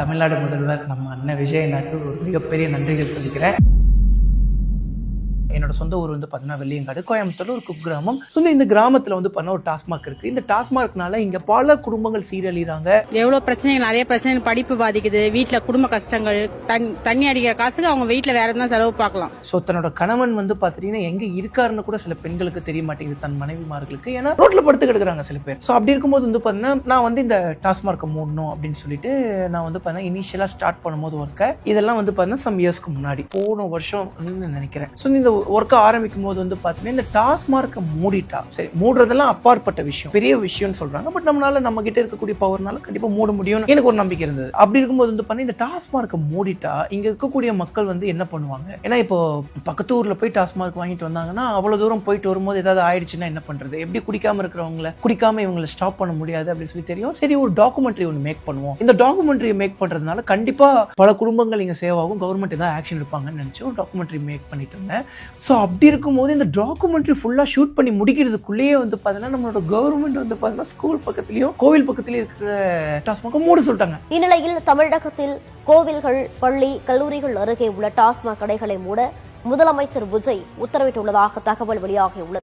தமிழ்நாடு முதல்வர் நம்ம அண்ணன் விஜயநாட்டு ஒரு மிகப்பெரிய நன்றிகள் சொல்லிக்கிறேன். என்னோட சொந்த ஊர் வந்து பார்த்தீங்கன்னா வெள்ளியங்காடு, கோயம்புத்தூர்ல ஒரு குக்கிராமம். இந்த கிராமத்துல வந்து பண்ண ஒரு டாஸ்மாக் இருக்கு. இந்த டாஸ்மாக்னால இங்க பல குடும்பங்கள் சீரழிறாங்க. எவ்வளவு பிரச்சனைகள், நிறைய பிரச்சனைகள், படிப்பு பாதிக்குது, வீட்டுல குடும்ப கஷ்டங்கள், தண்ணி அடிக்கிற காசுக்கு அவங்க வீட்டுல வேற எதுனா செலவு பார்க்கலாம். சோ தன்னோட கணவன் வந்து பாத்தீங்கன்னா எங்க இருக்காருன்னு கூட சில பெண்களுக்கு தெரிய மாட்டேங்குது, தன் மனைவிமார்களுக்கு. ஏன்னா ரோட்ல படுத்து கிடக்குறாங்க சில பேர். சோ அப்படி இருக்கும்போது வந்து பாத்தீங்கன்னா நான் வந்து இந்த டாஸ்மார்க்கை மூடணும் அப்படின்னு சொல்லிட்டு நான் வந்து பாத்தீங்கன்னா இனிஷியலா ஸ்டார்ட் பண்ணும்போது ஒர்க்கை இதெல்லாம் வந்து பாத்தீங்கன்னா சம் இயர்ஸ்க்கு முன்னாடி போன வருஷம் நினைக்கிறேன். சோ இந்த ஒர்க்கை ஆரம்பிக்கும் போது வந்து பாத்தீங்கன்னா இந்த டாஸ்மார்க்கை மூடிட்டா சரி, மூடுறதெல்லாம் அப்பாற்பட்ட விஷயம், பெரிய விஷயம்னு சொல்றாங்க. பட் நம்மளால நம்ம கிட்ட இருக்கக்கூடிய பவர்னால கண்டிப்பா மூட முடியும் எனக்கு ஒரு நம்பிக்கை இருந்தது. அப்படி இருக்கும்போது வந்து பாத்தீங்கன்னா இந்த டாஸ்மார்க்கை மூடிட்டா இங்க இருக்கக்கூடிய மக்கள் வந்து என்ன பண்ணுவாங்க? ஏன்னா இப்போ பக்கத்து ஊர்ல போய் டாஸ்மார்க் வாங்கிட்டு வந்தாங்கன்னா அவ்வளவு தூரம் போயிட்டு வரும்போது ஏதாவது ஆயிடுச்சுன்னா என்ன பண்றது? எப்படி குடிக்காம இருக்கிறவங்களை குடிக்காம இவங்களை ஸ்டாப் பண்ண முடியாது அப்படின்னு சொல்லி தெரியும். சரி, ஒரு டாக்குமெண்ட்ரி ஒன்று மேக் பண்ணுவோம். இந்த டாக்குமெண்ட்ரி மேக் பண்றதுனால கண்டிப்பா பல குடும்பங்கள் இங்க சேவ் ஆகும், கவர்மெண்ட் ஏதாவது ஆக்ஷன் எடுப்பாங்கன்னு நினைச்சு ஒரு டாக்குமெண்ட்ரி மேக் பண்ணிட்டு இருந்தேன். ஸோ அப்படி இருக்கும்போது இந்த டாக்குமெண்ட்ரி ஃபுல்லா ஷூட் பண்ணி முடிக்கிறதுக்குள்ளேயே வந்து பார்த்தீங்கன்னா நம்மளோட கவர்மெண்ட் வந்து பார்த்தீங்கன்னா ஸ்கூல் பக்கத்துலயும் கோவில் பக்கத்துலயும் இருக்கிற டாஸ்மாக் மூட சொல்லிட்டாங்க. இந்நிலையில் தமிழகத்தில் கோவில்கள், பள்ளி, கல்லூரிகள் அருகே உள்ள டாஸ்மாக் கடைகளை மூட முதலமைச்சர் விஜய் உத்தரவிட்டுள்ளதாக தகவல் வெளியாகியுள்ளது.